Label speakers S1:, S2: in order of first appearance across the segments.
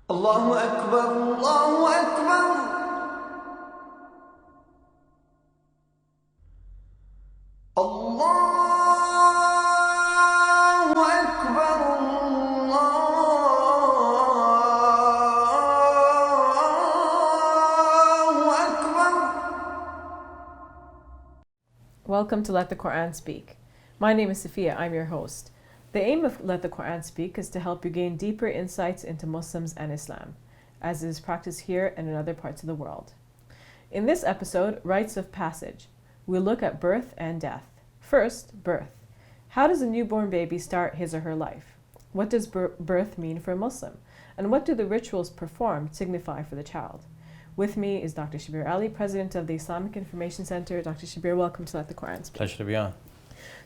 S1: Allahu Akbar, Allahu Akbar. Allahu Akbar, Allahu Akbar.
S2: Welcome to Let the Quran Speak. My name is Sophia, I'm your host. The aim of Let the Quran Speak is to help you gain deeper insights into Muslims and Islam, as it is practiced here and in other parts of the world. In this episode, Rites of Passage, we'll look at birth and death. First, birth. How does a newborn baby start his or her life? What does birth mean for a Muslim? And what do the rituals performed signify for the child? With me is Dr. Shabir Ali, President of the Islamic Information Center. Dr. Shabir, welcome to Let the Quran Speak.
S3: Pleasure to be on.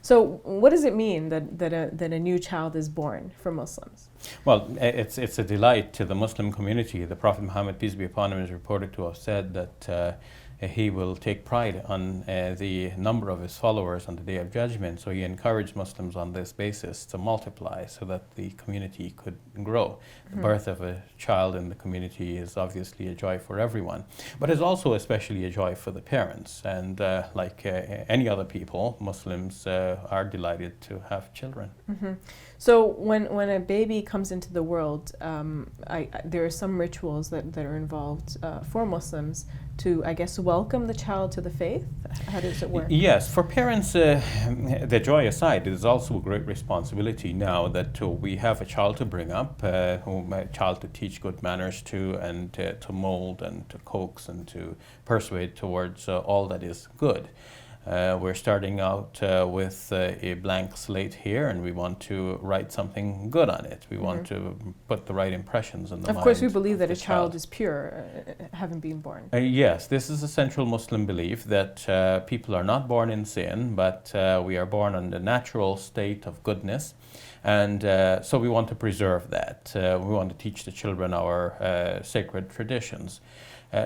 S2: So what does it mean that a new child is born for Muslims?
S3: Well, it's a delight to the Muslim community. The Prophet Muhammad, peace be upon him, is reported to have said that he will take pride on the number of his followers on the Day of Judgment. So he encouraged Muslims on this basis to multiply so that the community could grow. The birth of a child in the community is obviously a joy for everyone, but it's also especially a joy for the parents. And like any other people, Muslims are delighted to have children.
S2: So when a baby comes into the world, there are some rituals that are involved for Muslims to, I guess, welcome the child to the faith? How does it work?
S3: Yes, for parents, the joy aside, it is also a great responsibility now that we have a child to bring up, a child to teach good manners to, and to mold and to coax and to persuade towards all that is good. We're starting out with a blank slate here, and we want to write something good on it. We want to put the right impressions in the mind.
S2: Of course, we believe that a child is pure, having been born.
S3: Yes, this is a central Muslim belief that people are not born in sin, but we are born in the natural state of goodness. And so we want to preserve that. We want to teach the children our sacred traditions.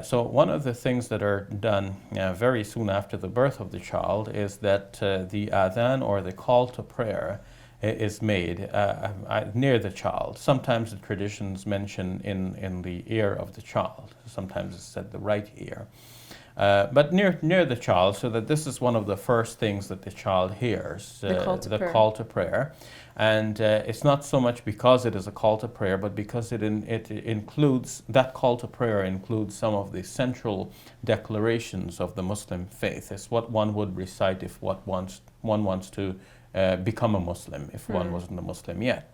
S3: So one of the things that are done very soon after the birth of the child is that the adhan, or the call to prayer, is made near the child. Sometimes the traditions mention in the ear of the child. Sometimes it's said the right ear. But near the child, so that this is one of the first things that the child hears,
S2: the
S3: call to prayer. And it's not so much because it is a call to prayer, but because it includes, that call to prayer includes some of the central declarations of the Muslim faith. It's what one would recite if one wants to become a Muslim, if one wasn't a Muslim yet.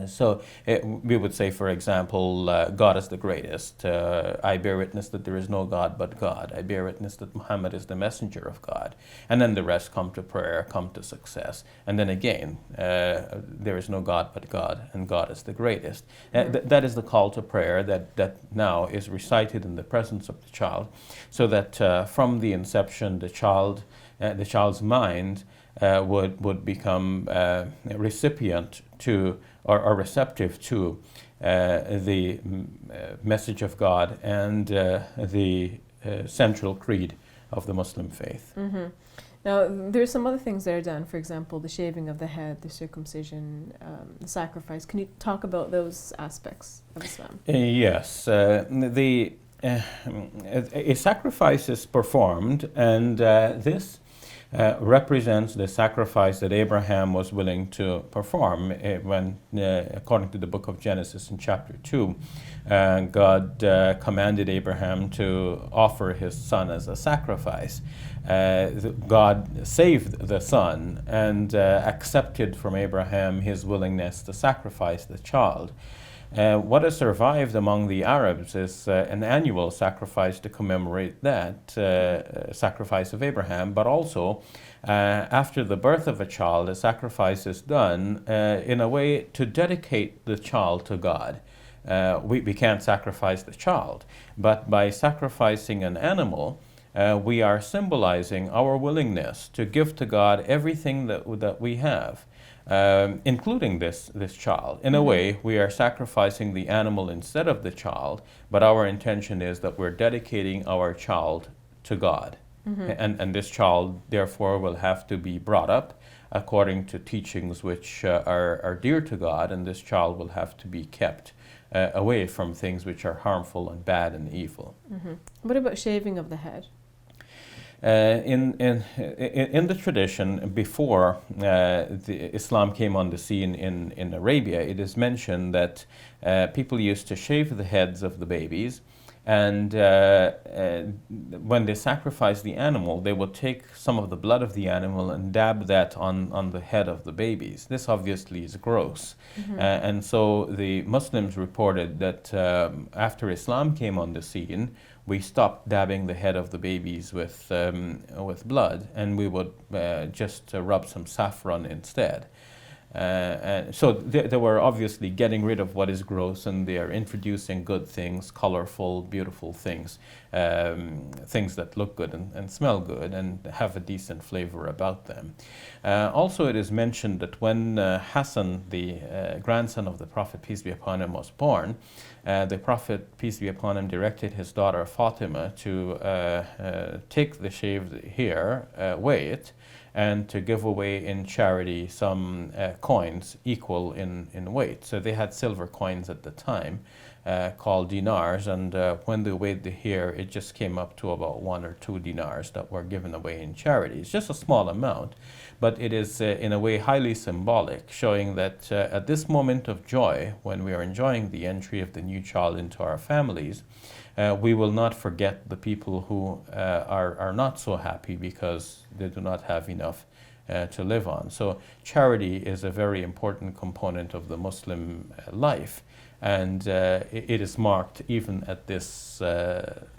S3: So we would say, for example, God is the greatest. I bear witness that there is no God but God. I bear witness that Muhammad is the messenger of God. And then the rest come to prayer, come to success. And then again, there is no God but God, and God is the greatest. That is the call to prayer that now is recited in the presence of the child, so that from the inception, the child's mind would become a recipient to or receptive to the message of God and the central creed of the Muslim faith.
S2: Now, there's some other things that are done. For example, the shaving of the head, the circumcision, the sacrifice. Can you talk about those aspects of Islam?
S3: Yes. A sacrifice is performed, and this represents the sacrifice that Abraham was willing to perform when, according to the book of Genesis in chapter 2, God commanded Abraham to offer his son as a sacrifice. God saved the son and accepted from Abraham his willingness to sacrifice the child. What has survived among the Arabs is an annual sacrifice to commemorate that sacrifice of Abraham, but also after the birth of a child, a sacrifice is done in a way to dedicate the child to God. We can't sacrifice the child, but by sacrificing an animal, we are symbolizing our willingness to give to God everything that we have. Including this child. In a way, we are sacrificing the animal instead of the child, but our intention is that we're dedicating our child to God. And this child, therefore, will have to be brought up according to teachings which are dear to God, and this child will have to be kept away from things which are harmful and bad and evil.
S2: What about shaving of the head?
S3: In the tradition, before Islam came on the scene in Arabia, it is mentioned that people used to shave the heads of the babies, and when they sacrificed the animal, they would take some of the blood of the animal and dab that on the head of the babies. This obviously is gross. And so the Muslims reported that after Islam came on the scene, we stopped dabbing the head of the babies with blood, and we would just rub some saffron instead. And so they were obviously getting rid of what is gross, and they are introducing good things, colorful, beautiful things, things that look good and smell good and have a decent flavor about them. Also, it is mentioned that when Hassan, the grandson of the Prophet, peace be upon him, was born, the Prophet, peace be upon him, directed his daughter Fatima to take the shaved hair, weigh it, and to give away in charity some coins equal in weight. So they had silver coins at the time called dinars, and when they weighed the hair, it just came up to about 1 or 2 dinars that were given away in charity. It's just a small amount, but it is in a way highly symbolic, showing that at this moment of joy, when we are enjoying the entry of the new child into our families, we will not forget the people who are not so happy because they do not have enough to live on. So charity is a very important component of the Muslim life, and it is marked even at this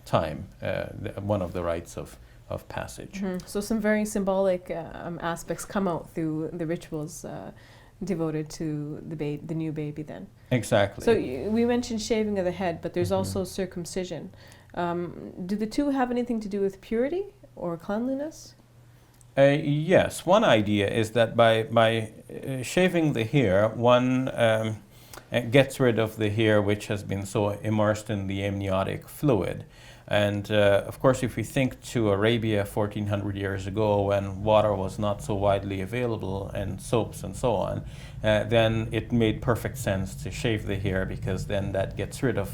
S3: time, one of the rites of passage.
S2: So some very symbolic aspects come out through the rituals devoted to the new baby then.
S3: Exactly.
S2: So we mentioned shaving of the head, but there's also circumcision. Do the two have anything to do with purity or cleanliness?
S3: Yes. One idea is that by shaving the hair, one gets rid of the hair which has been so immersed in the amniotic fluid. And of course, if we think to Arabia 1400 years ago, when water was not so widely available and soaps and so on, then it made perfect sense to shave the hair, because then that gets rid of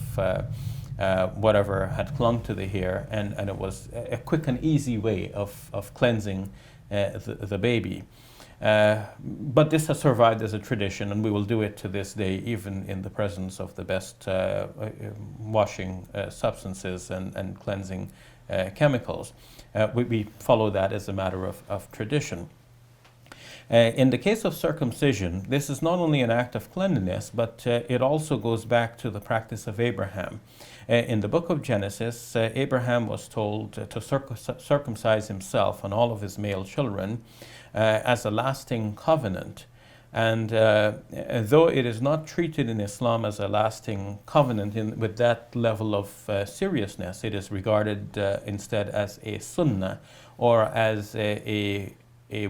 S3: whatever had clung to the hair, and it was a quick and easy way of cleansing the baby. But this has survived as a tradition, and we will do it to this day, even in the presence of the best washing substances and cleansing chemicals. We follow that as a matter of tradition. In the case of circumcision, this is not only an act of cleanliness, but it also goes back to the practice of Abraham. In the book of Genesis, Abraham was told to circumcise himself and all of his male children as a lasting covenant. And though it is not treated in Islam as a lasting covenant with that level of seriousness, it is regarded instead as a sunnah, or as a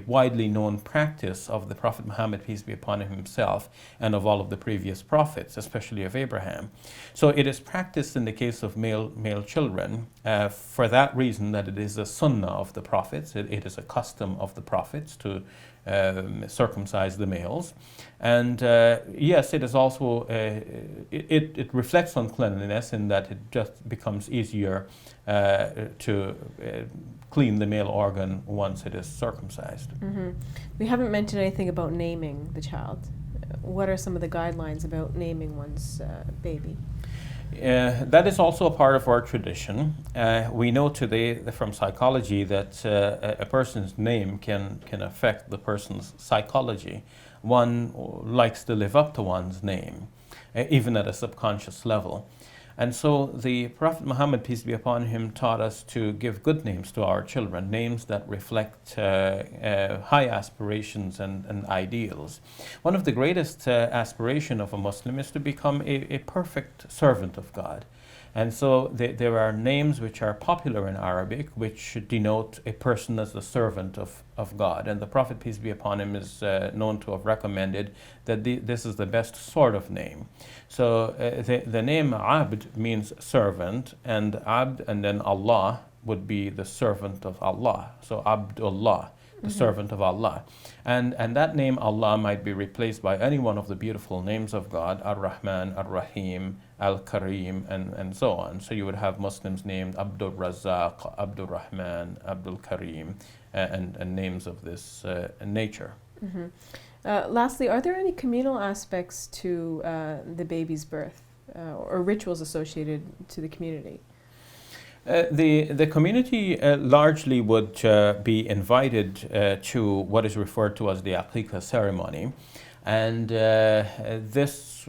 S3: widely known practice of the Prophet Muhammad, peace be upon him, himself, and of all of the previous prophets, especially of Abraham. So it is practiced in the case of male children for that reason, that it is a sunnah of the prophets. It is a custom of the prophets to circumcise the males. And yes, it is also, it reflects on cleanliness in that it just becomes easier to clean the male organ once it is circumcised.
S2: We haven't mentioned anything about naming the child. What are some of the guidelines about naming one's baby?
S3: That is also a part of our tradition. We know today from psychology that a person's name can affect the person's psychology. One likes to live up to one's name, even at a subconscious level. And so the Prophet Muhammad, peace be upon him, taught us to give good names to our children, names that reflect high aspirations and ideals. One of the greatest aspiration of a Muslim is to become a perfect servant of God. And so there are names which are popular in Arabic which denote a person as the servant of God. And the Prophet, peace be upon him, is known to have recommended that this is the best sort of name. So the name Abd means servant, and Abd and then Allah would be the servant of Allah. So Abdullah. the servant of Allah. And that name Allah might be replaced by any one of the beautiful names of God, Ar-Rahman, Ar-Rahim, Al-Kareem, and so on. So you would have Muslims named Abdul Razzaq, Abdul Rahman, Abdul Kareem, and names of this nature.
S2: Lastly, are there any communal aspects to the baby's birth or rituals associated to the community?
S3: The community largely would be invited to what is referred to as the Aqiqah ceremony. And this,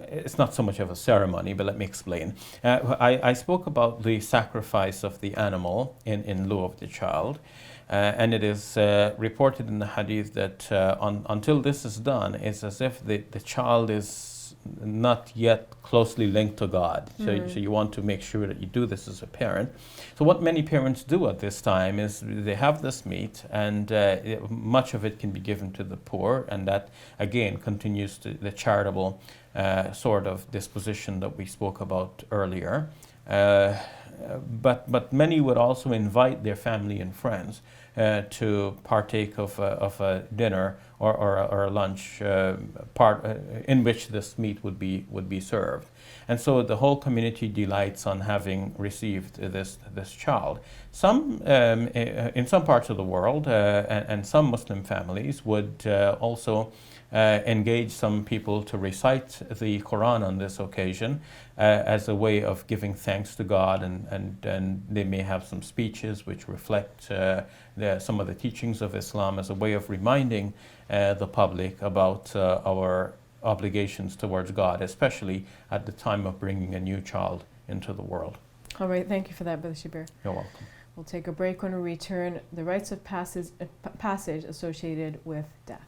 S3: it's not so much of a ceremony, but let me explain. I spoke about the sacrifice of the animal in lieu of the child. And it is reported in the hadith that until this is done, it's as if the child is not yet closely linked to God. So you want to make sure that you do this as a parent. So what many parents do at this time is they have this meat, and much of it can be given to the poor, and that again continues to the charitable sort of disposition that we spoke about earlier. But many would also invite their family and friends to partake of a dinner or a lunch in which this meat would be served. And so the whole community delights on having received this child. Some in some parts of the world and some Muslim families would also engage some people to recite the Quran on this occasion as a way of giving thanks to God, and they may have some speeches which reflect some of the teachings of Islam as a way of reminding the public about our obligations towards God, especially at the time of bringing a new child into the world.
S2: All right, thank you for that, Brother Shabir.
S3: You're welcome.
S2: We'll take a break. When we return, the rites of passage associated with death.